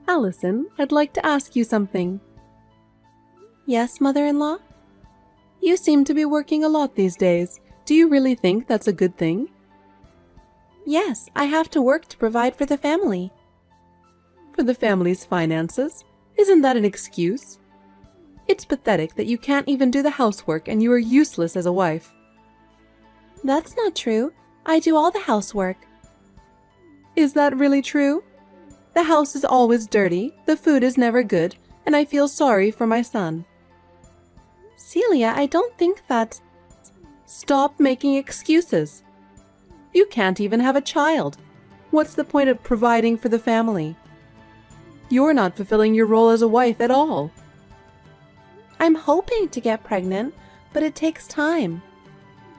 Allison, I'd like to ask you something. Yes, mother-in-law? You seem to be working a lot these days. Do you really think that's a good thing? Yes, I have to work to provide for the family. For the family's finances? Isn't that an excuse? It's pathetic that you can't even do the housework and you are useless as a wife. That's not true. I do all the housework. Is that really true? The house is always dirty, the food is never good, and I feel sorry for my son. Celia, I don't think that's... Stop making excuses. You can't even have a child. What's the point of providing for the family? You're not fulfilling your role as a wife at all. I'm hoping to get pregnant, but it takes time.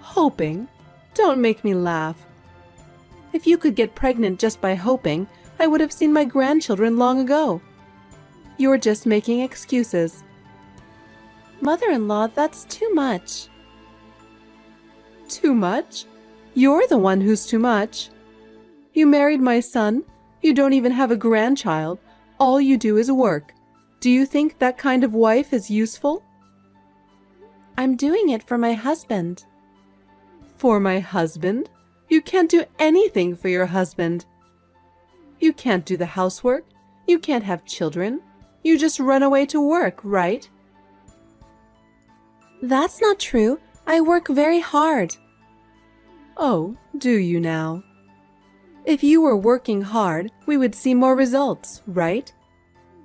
Hoping? Don't make me laugh. If you could get pregnant just by hoping, I would have seen my grandchildren long ago. You're just making excuses. Mother-in-law, that's too much. Too much? You're the one who's too much. You married my son. You don't even have a grandchild. All you do is work. Do you think that kind of wife is useful? I'm doing it for my husband. For my husband? You can't do anything for your husband. You can't do the housework. You can't have children. You just run away to work, right? That's not true. I work very hard. Oh, do you now? If you were working hard, we would see more results, right?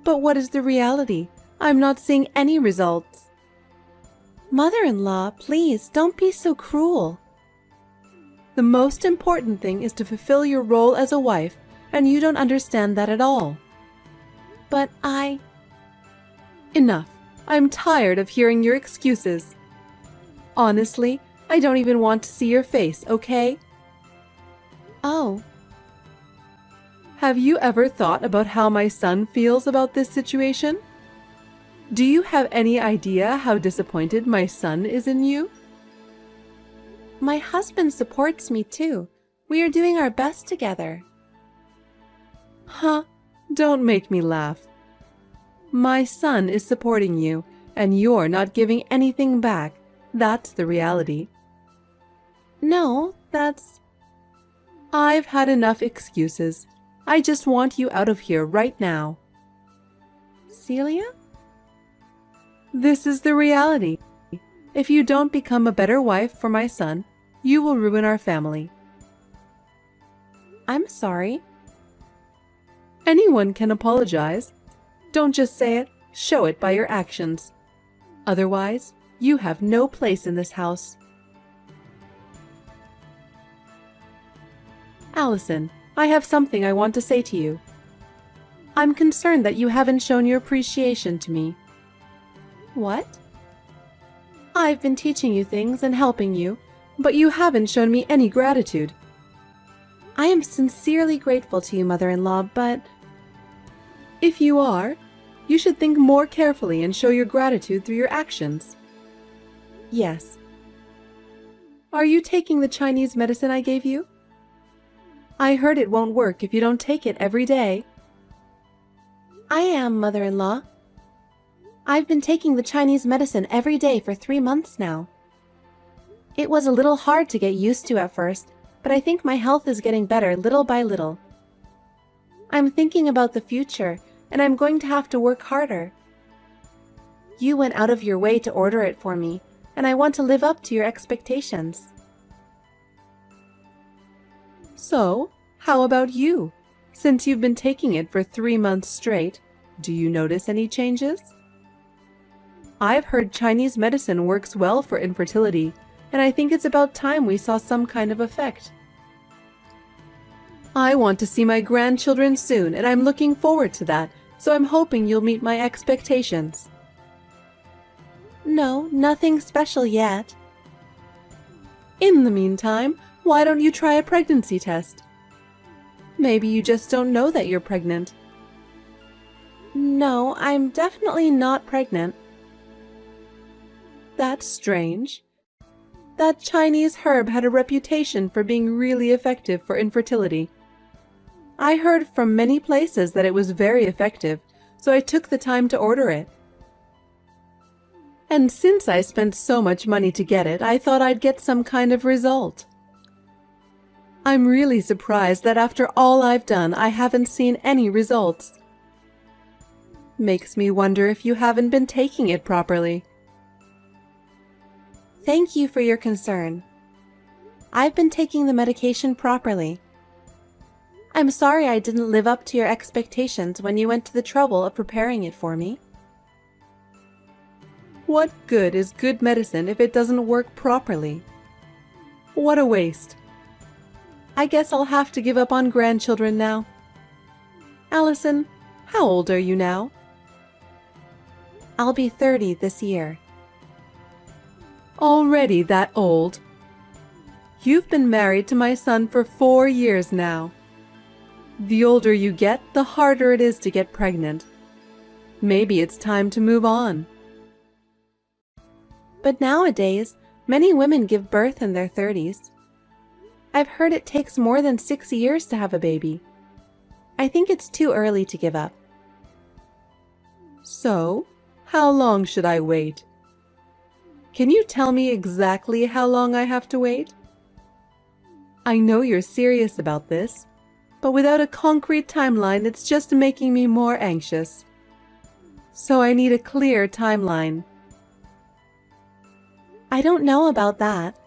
But what is the reality? I'm not seeing any results. Mother-in-law, please, don't be so cruel. The most important thing is to fulfill your role as a wife, and you don't understand that at all. But Enough. I'm tired of hearing your excuses. Honestly, I don't even want to see your face, okay? Oh. Have you ever thought about how my son feels about this situation? Do you have any idea how disappointed my son is in you? My husband supports me too. We are doing our best together. Huh? Don't make me laugh. My son is supporting you, and you're not giving anything back. That's the reality. No, that's... I've had enough excuses. I just want you out of here right now. Celia? This is the reality. If you don't become a better wife for my son, you will ruin our family. I'm sorry. Anyone can apologize. Don't just say it, show it by your actions. Otherwise, you have no place in this house. Allison, I have something I want to say to you. I'm concerned that you haven't shown your appreciation to me. What? I've been teaching you things and helping you, but you haven't shown me any gratitude. I am sincerely grateful to you, mother-in-law, but... If you are, you should think more carefully and show your gratitude through your actions. Yes. Are you taking the Chinese medicine I gave you? I heard it won't work if you don't take it every day. I am, mother-in-law. I've been taking the Chinese medicine every day for 3 months now. It was a little hard to get used to at first, but I think my health is getting better little by little. I'm thinking about the future, and I'm going to have to work harder. You went out of your way to order it for me, and I want to live up to your expectations. So, how about you? Since you've been taking it for 3 months straight, do you notice any changes? I've heard Chinese medicine works well for infertility, and I think it's about time we saw some kind of effect. I want to see my grandchildren soon, and I'm looking forward to that, so I'm hoping you'll meet my expectations. No, nothing special yet. In the meantime, why don't you try a pregnancy test? Maybe you just don't know that you're pregnant. No, I'm definitely not pregnant. That's strange. That Chinese herb had a reputation for being really effective for infertility. I heard from many places that it was very effective, so I took the time to order it. And since I spent so much money to get it, I thought I'd get some kind of result. I'm really surprised that after all I've done, I haven't seen any results. Makes me wonder if you haven't been taking it properly. Thank you for your concern. I've been taking the medication properly. I'm sorry I didn't live up to your expectations when you went to the trouble of preparing it for me. What good is good medicine if it doesn't work properly? What a waste. I guess I'll have to give up on grandchildren now. Allison, how old are you now? I'll be 30 this year. Already that old? You've been married to my son for 4 years now. The older you get, the harder it is to get pregnant. Maybe it's time to move on. But nowadays, many women give birth in their 30s. I've heard it takes more than 6 years to have a baby. I think it's too early to give up. So, how long should I wait? Can you tell me exactly how long I have to wait? I know you're serious about this, but without a concrete timeline, it's just making me more anxious. So I need a clear timeline. I don't know about that.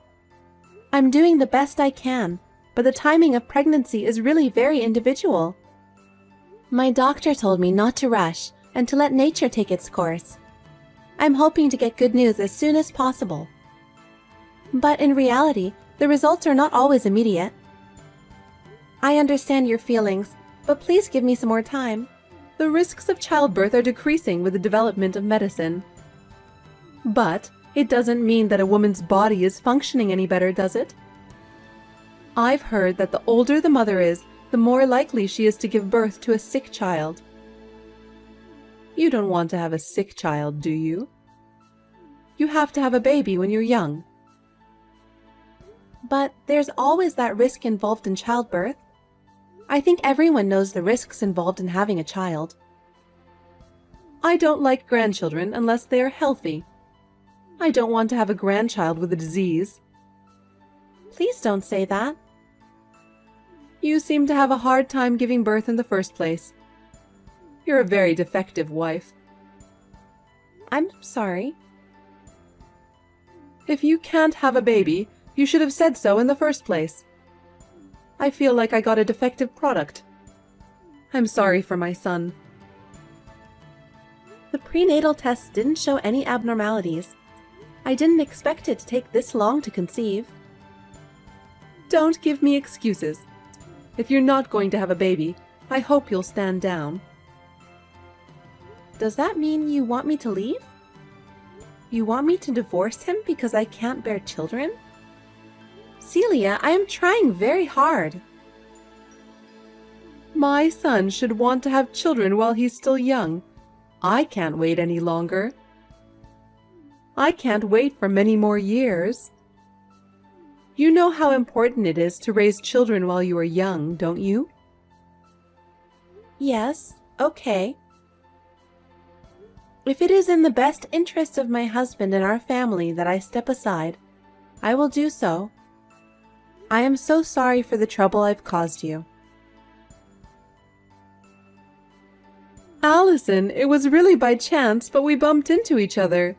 I'm doing the best I can, but the timing of pregnancy is really very individual. My doctor told me not to rush and to let nature take its course. I'm hoping to get good news as soon as possible. But in reality, the results are not always immediate. I understand your feelings, but please give me some more time. The risks of childbirth are decreasing with the development of medicine. But it doesn't mean that a woman's body is functioning any better, does it? I've heard that the older the mother is, the more likely she is to give birth to a sick child. You don't want to have a sick child, do you? You have to have a baby when you're young. But there's always that risk involved in childbirth. I think everyone knows the risks involved in having a child. I don't like grandchildren unless they are healthy. I don't want to have a grandchild with a disease. Please don't say that. You seem to have a hard time giving birth in the first place. You're a very defective wife. I'm sorry. If you can't have a baby, you should have said so in the first place. I feel like I got a defective product. I'm sorry for my son. The prenatal tests didn't show any abnormalities. I didn't expect it to take this long to conceive. Don't give me excuses. If you're not going to have a baby, I hope you'll stand down. Does that mean you want me to leave? You want me to divorce him because I can't bear children? Celia, I am trying very hard. My son should want to have children while he's still young. I can't wait any longer. I can't wait for many more years. You know how important it is to raise children while you are young, don't you? Yes, okay. If it is in the best interest of my husband and our family that I step aside, I will do so. I am so sorry for the trouble I've caused you. Allison, it was really by chance, but we bumped into each other.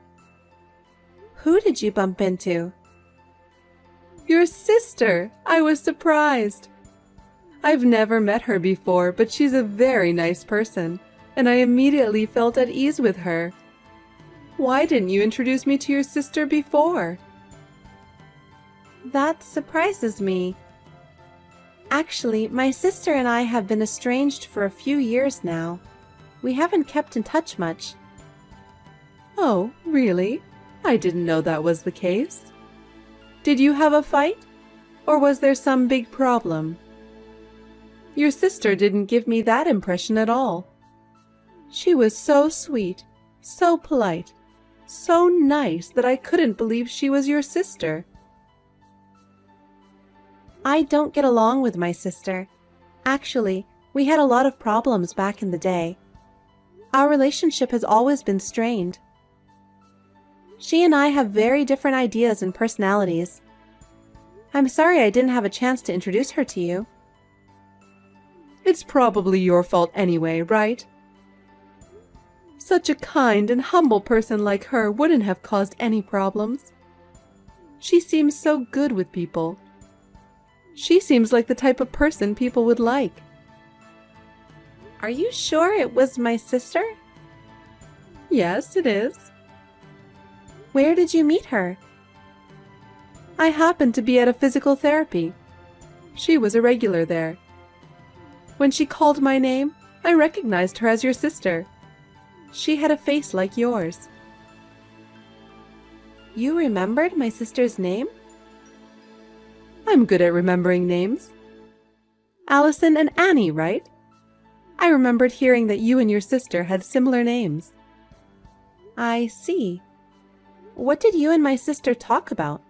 Who did you bump into? Your sister. I was surprised. I've never met her before, but she's a very nice person, and I immediately felt at ease with her. Why didn't you introduce me to your sister before? That surprises me. Actually, my sister and I have been estranged for a few years now. We haven't kept in touch much. Oh, really? I didn't know that was the case. Did you have a fight? Or was there some big problem? Your sister didn't give me that impression at all. She was so sweet, so polite, so nice that I couldn't believe she was your sister. I don't get along with my sister. Actually, We had a lot of problems back in the day. Our relationship has always been strained. She and I have very different ideas and personalities. I'm sorry I didn't have a chance to introduce her to you. It's probably your fault anyway, right? Such a kind and humble person like her wouldn't have caused any problems. She seems so good with people. She seems like the type of person people would like. Are you sure it was my sister? Yes, it is. Where did you meet her? I happened to be at a physical therapy. She was a regular there. When she called my name, I recognized her as your sister. She had a face like yours. You remembered my sister's name? I'm good at remembering names. Allison and Annie, right? I remembered hearing that you and your sister had similar names. I see. What did you and my sister talk about?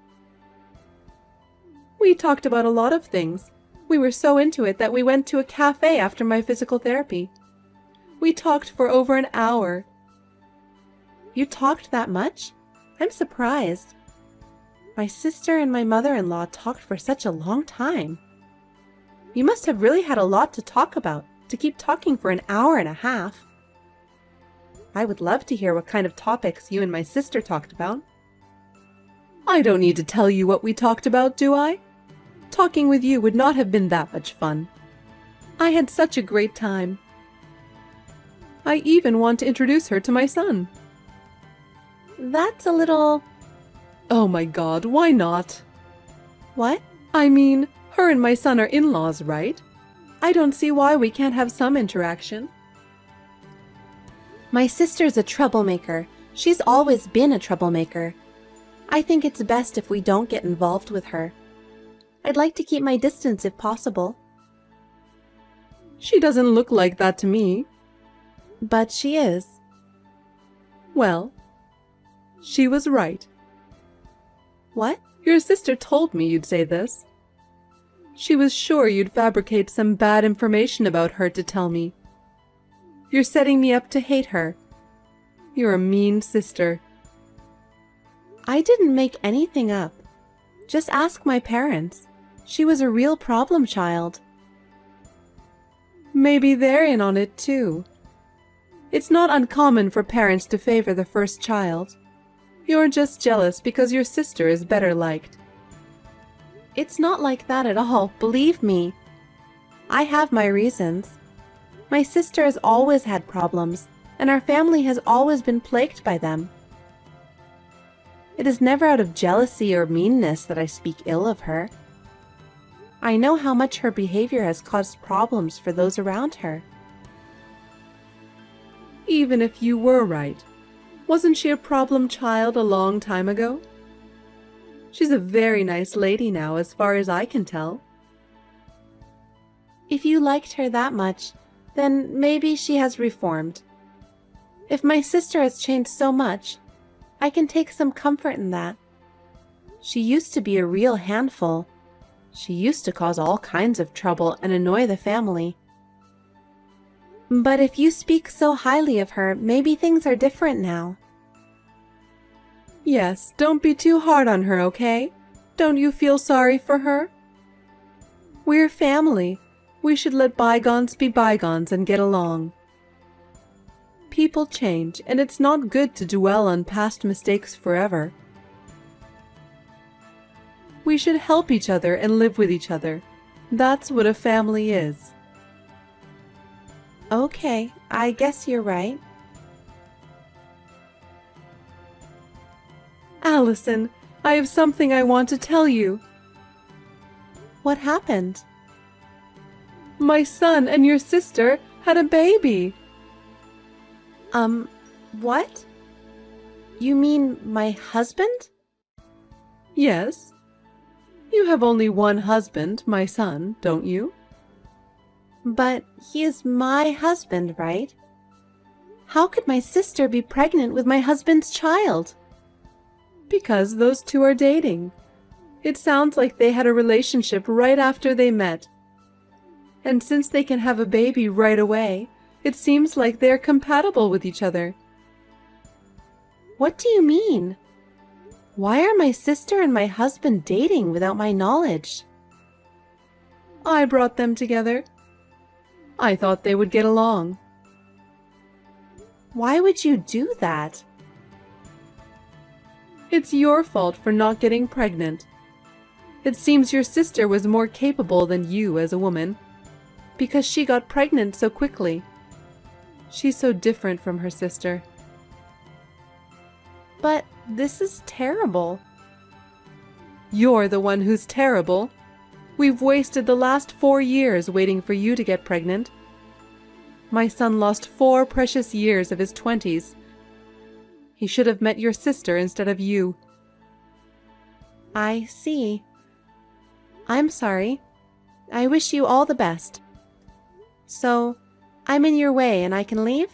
We talked about a lot of things. We were so into it that we went to a cafe after my physical therapy. We talked for over an hour. You talked that much? I'm surprised. My sister and my mother-in-law talked for such a long time. You must have really had a lot to talk about to keep talking for an hour and a half. I would love to hear what kind of topics you and my sister talked about. I don't need to tell you what we talked about, do I? Talking with you would not have been that much fun. I had such a great time. I even want to introduce her to my son. That's a little... Oh my God, why not? What? I mean, her and my son are in-laws, right? I don't see why we can't have some interaction. My sister's a troublemaker. She's always been a troublemaker. I think it's best if we don't get involved with her. I'd like to keep my distance if possible. She doesn't look like that to me. But she is. Well, she was right. What? Your sister told me you'd say this. She was sure you'd fabricate some bad information about her to tell me. You're setting me up to hate her. You're a mean sister. I didn't make anything up. Just ask my parents. She was a real problem child. Maybe they're in on it too. It's not uncommon for parents to favor the first child. You're just jealous because your sister is better liked. It's not like that at all, believe me. I have my reasons. My sister has always had problems, and our family has always been plagued by them. It is never out of jealousy or meanness that I speak ill of her. I know how much her behavior has caused problems for those around her. Even if you were right, wasn't she a problem child a long time ago? She's a very nice lady now, as far as I can tell. If you liked her that much, then maybe she has reformed. If my sister has changed so much, I can take some comfort in that. She used to be a real handful. She used to cause all kinds of trouble and annoy the family. But if you speak so highly of her, maybe things are different now. Yes, don't be too hard on her, okay? Don't you feel sorry for her? We're family. We should let bygones be bygones and get along. People change, and it's not good to dwell on past mistakes forever. We should help each other and live with each other. That's what a family is. Okay, I guess you're right. Allison, I have something I want to tell you. What happened? My son and your sister had a baby. What? You mean my husband? Yes. You have only one husband, my son, don't you? But he is my husband, right? How could my sister be pregnant with my husband's child? Because those two are dating. It sounds like they had a relationship right after they met. And since they can have a baby right away, it seems like they're compatible with each other. What do you mean? Why are my sister and my husband dating without my knowledge? I brought them together. I thought they would get along. Why would you do that? It's your fault for not getting pregnant. It seems your sister was more capable than you as a woman, because she got pregnant so quickly. She's so different from her sister. But this is terrible. You're the one who's terrible. We've wasted the last 4 years waiting for you to get pregnant. My son lost 4 precious years of his 20s. He should have met your sister instead of you. I see. I'm sorry. I wish you all the best. So, I'm in your way and I can leave?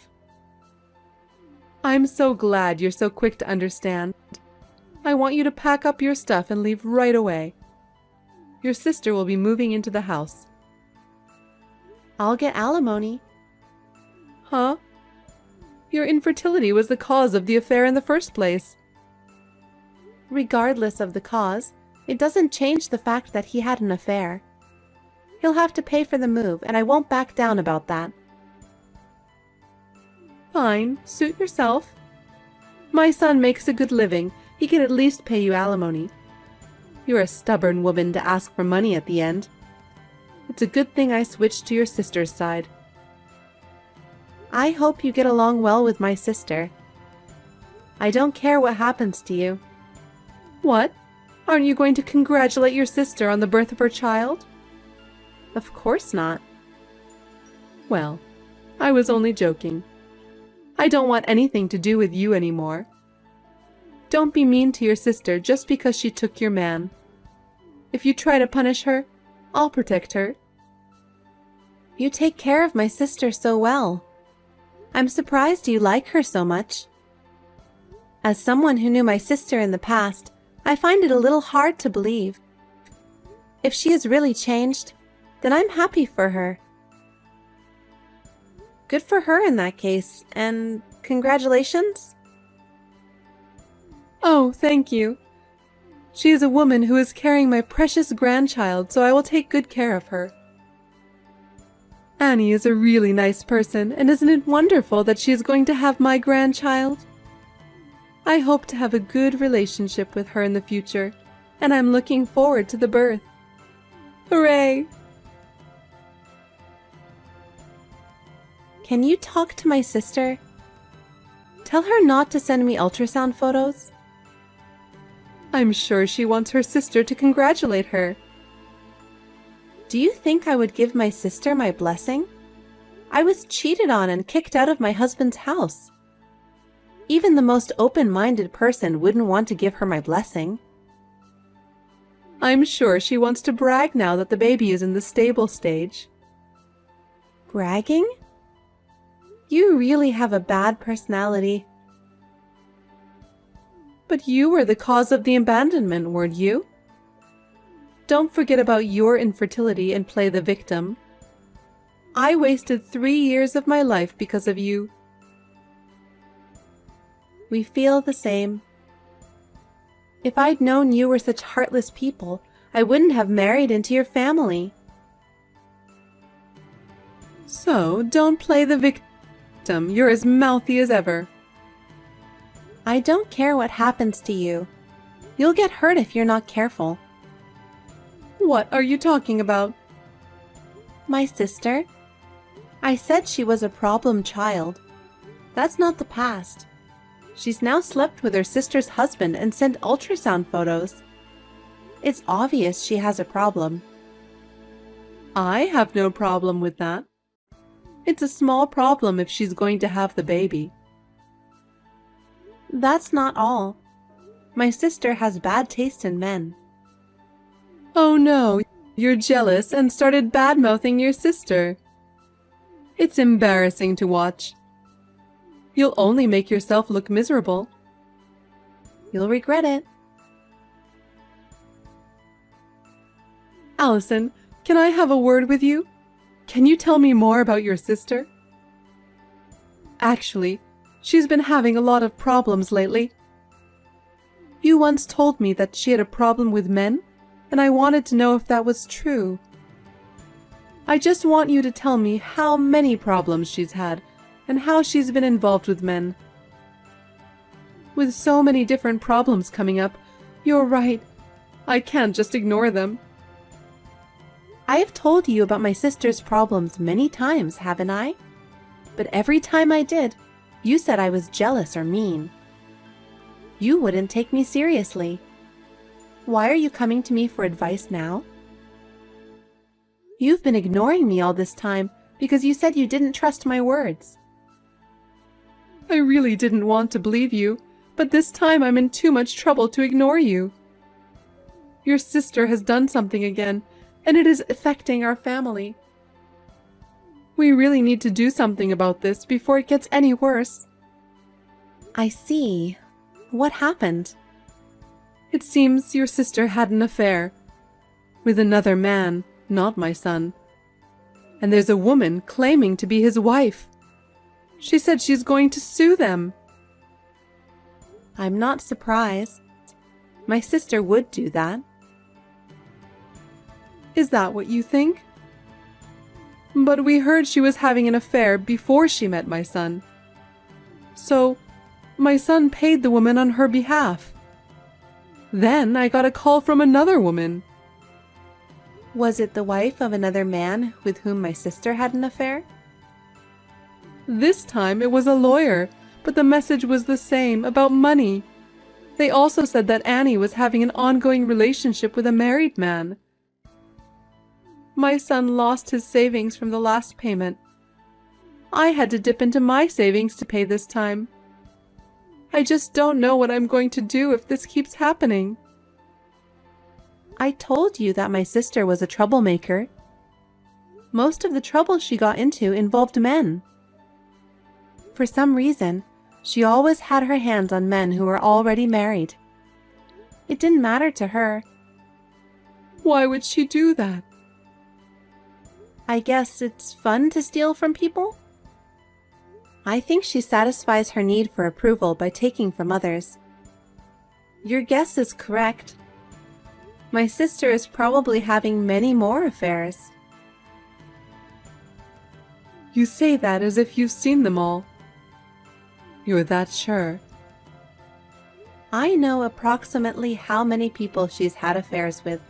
I'm so glad you're so quick to understand. I want you to pack up your stuff and leave right away. Your sister will be moving into the house. I'll get alimony. Huh? Your infertility was the cause of the affair in the first place. Regardless of the cause, it doesn't change the fact that he had an affair. He'll have to pay for the move, and I won't back down about that. Fine, suit yourself. My son makes a good living. He can at least pay you alimony. You're a stubborn woman to ask for money at the end. It's a good thing I switched to your sister's side. I hope you get along well with my sister. I don't care what happens to you. What? Aren't you going to congratulate your sister on the birth of her child? Of course not. Well, I was only joking. I don't want anything to do with you anymore. Don't be mean to your sister just because she took your man. If you try to punish her, I'll protect her. You take care of my sister so well. I'm surprised you like her so much. As someone who knew my sister in the past, I find it a little hard to believe. If she has really changed, then I'm happy for her. Good for her in that case, and congratulations. Oh, thank you. She is a woman who is carrying my precious grandchild, so I will take good care of her. Annie is a really nice person, and isn't it wonderful that she is going to have my grandchild? I hope to have a good relationship with her in the future, and I'm looking forward to the birth. Hooray! Can you talk to my sister? Tell her not to send me ultrasound photos. I'm sure she wants her sister to congratulate her. Do you think I would give my sister my blessing? I was cheated on and kicked out of my husband's house. Even the most open-minded person wouldn't want to give her my blessing. I'm sure she wants to brag now that the baby is in the stable stage. Bragging? You really have a bad personality. But you were the cause of the abandonment, weren't you? Don't forget about your infertility and play the victim. I wasted 3 years of my life because of you. We feel the same. If I'd known you were such heartless people, I wouldn't have married into your family. So, don't play the victim. You're as mouthy as ever. I don't care what happens to you. You'll get hurt if you're not careful. What are you talking about? My sister? I said she was a problem child. That's not the past. She's now slept with her sister's husband and sent ultrasound photos. It's obvious she has a problem. I have no problem with that. It's a small problem if she's going to have the baby. That's not all. My sister has bad taste in men. Oh no, you're jealous and started bad-mouthing your sister. It's embarrassing to watch. You'll only make yourself look miserable. You'll regret it. Allison, can I have a word with you? Can you tell me more about your sister? Actually, she's been having a lot of problems lately. You once told me that she had a problem with men, and I wanted to know if that was true. I just want you to tell me how many problems she's had and how she's been involved with men. With so many different problems coming up, you're right. I can't just ignore them. I have told you about my sister's problems many times, haven't I? But every time I did, you said I was jealous or mean. You wouldn't take me seriously. Why are you coming to me for advice now? You've been ignoring me all this time because you said you didn't trust my words. I really didn't want to believe you, but this time I'm in too much trouble to ignore you. Your sister has done something again, and it is affecting our family. We really need to do something about this before it gets any worse. I see. What happened? It seems your sister had an affair with another man, not my son. And there's a woman claiming to be his wife. She said she's going to sue them. I'm not surprised. My sister would do that. Is that what you think? But we heard she was having an affair before she met my son. So, my son paid the woman on her behalf. Then I got a call from another woman. Was it the wife of another man with whom my sister had an affair? This time it was a lawyer, but the message was the same, about money. They also said that Annie was having an ongoing relationship with a married man. My son lost his savings from the last payment. I had to dip into my savings to pay this time. I just don't know what I'm going to do if this keeps happening. I told you that my sister was a troublemaker. Most of the trouble she got into involved men. For some reason, she always had her hands on men who were already married. It didn't matter to her. Why would she do that? I guess it's fun to steal from people? I think she satisfies her need for approval by taking from others. Your guess is correct. My sister is probably having many more affairs. You say that as if you've seen them all. You're that sure? I know approximately how many people she's had affairs with.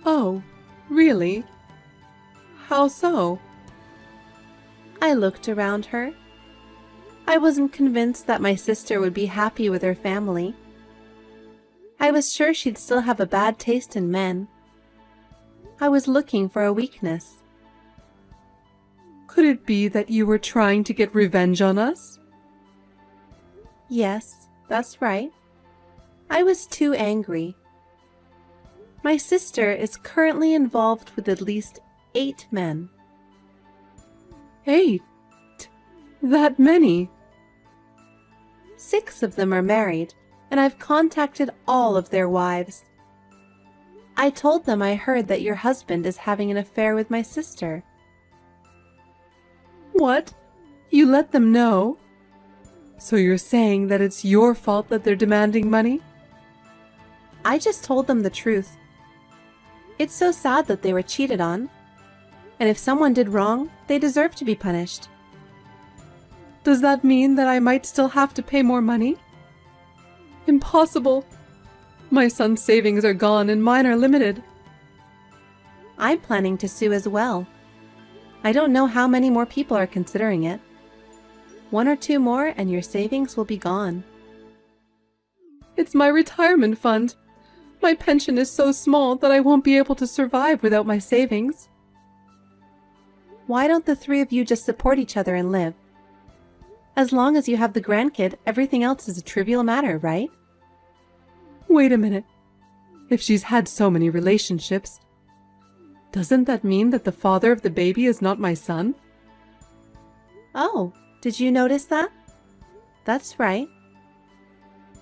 Oh, really? How so? I looked around her. I wasn't convinced that my sister would be happy with her family. I was sure she'd still have a bad taste in men. I was looking for a weakness. Could it be that you were trying to get revenge on us? Yes, that's right. I was too angry. My sister is currently involved with at least 8 men. 8? That many? 6 of them are married, and I've contacted all of their wives. I told them I heard that your husband is having an affair with my sister. What? You let them know? So you're saying that it's your fault that they're demanding money? I just told them the truth. It's so sad that they were cheated on. And if someone did wrong, they deserve to be punished. Does that mean that I might still have to pay more money? Impossible. My son's savings are gone and mine are limited. I'm planning to sue as well. I don't know how many more people are considering it. 1 or 2 more and your savings will be gone. It's my retirement fund. My pension is so small that I won't be able to survive without my savings. Why don't the 3 of you just support each other and live? As long as you have the grandkid, everything else is a trivial matter, right? Wait a minute. If she's had so many relationships, doesn't that mean that the father of the baby is not my son? Oh, did you notice that? That's right.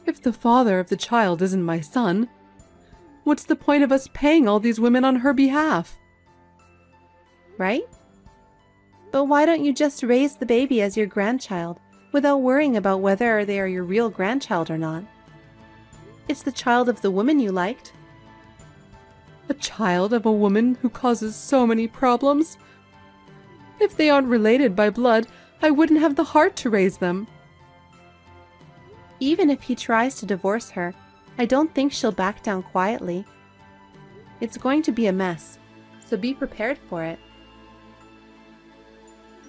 If the father of the child isn't my son, what's the point of us paying all these women on her behalf? right? But why don't you just raise the baby as your grandchild without worrying about whether they are your real grandchild or not? It's the child of the woman you liked. A child of a woman who causes so many problems? If they aren't related by blood, I wouldn't have the heart to raise them. Even if he tries to divorce her, I don't think she'll back down quietly. It's going to be a mess, so be prepared for it.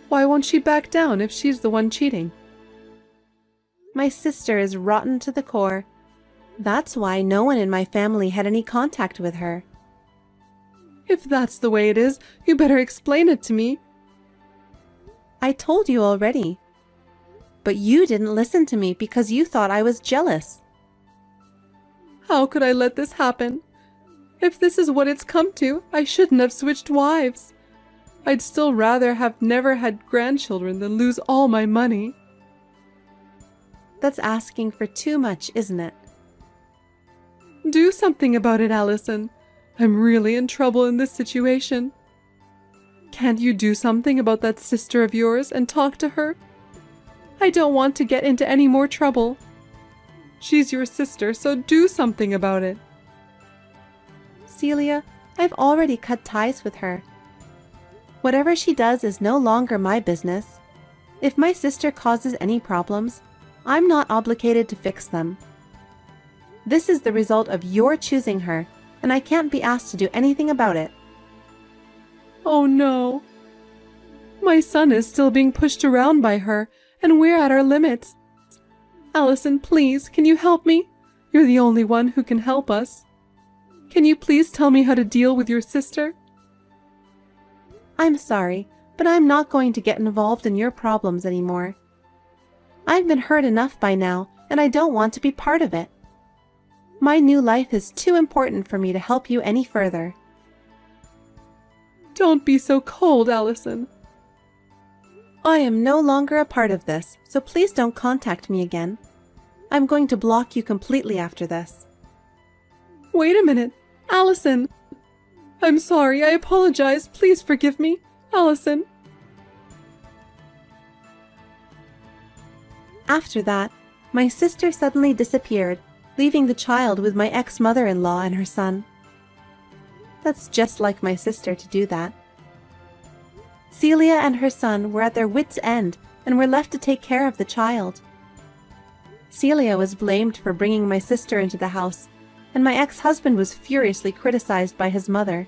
Why won't she back down if she's the one cheating? My sister is rotten to the core. That's why no one in my family had any contact with her. If that's the way it is, you better explain it to me. I told you already. But you didn't listen to me because you thought I was jealous. How could I let this happen? If this is what it's come to, I shouldn't have switched wives. I'd still rather have never had grandchildren than lose all my money. That's asking for too much, isn't it? Do something about it, Allison. I'm really in trouble in this situation. Can't you do something about that sister of yours and talk to her? I don't want to get into any more trouble. She's your sister, so do something about it. Celia, I've already cut ties with her. Whatever she does is no longer my business. If my sister causes any problems, I'm not obligated to fix them. This is the result of your choosing her, and I can't be asked to do anything about it. Oh no. My son is still being pushed around by her, and we're at our limits. Allison, please, can you help me? You're the only one who can help us. Can you please tell me how to deal with your sister? I'm sorry, but I'm not going to get involved in your problems anymore. I've been hurt enough by now, and I don't want to be part of it. My new life is too important for me to help you any further. Don't be so cold, Allison. I am no longer a part of this, so please don't contact me again. I'm going to block you completely after this. Wait a minute, Allison. I'm sorry, I apologize. Please forgive me, Allison. After that, my sister suddenly disappeared, leaving the child with my ex-mother-in-law and her son. That's just like my sister to do that. Celia and her son were at their wits' end and were left to take care of the child. Celia was blamed for bringing my sister into the house, and my ex-husband was furiously criticized by his mother.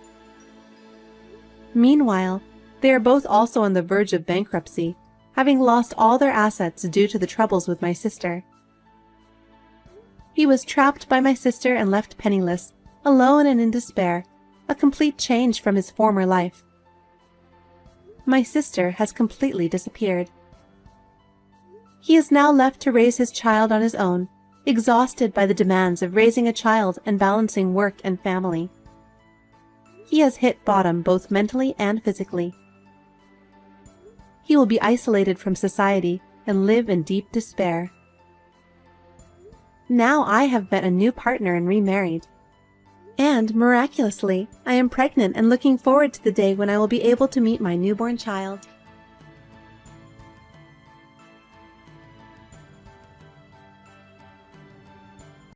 Meanwhile, they are both also on the verge of bankruptcy, having lost all their assets due to the troubles with my sister. He was trapped by my sister and left penniless, alone and in despair, a complete change from his former life. My sister has completely disappeared. He is now left to raise his child on his own, exhausted by the demands of raising a child and balancing work and family. He has hit bottom both mentally and physically. He will be isolated from society and live in deep despair. Now I have met a new partner and remarried. And, miraculously, I am pregnant and looking forward to the day when I will be able to meet my newborn child.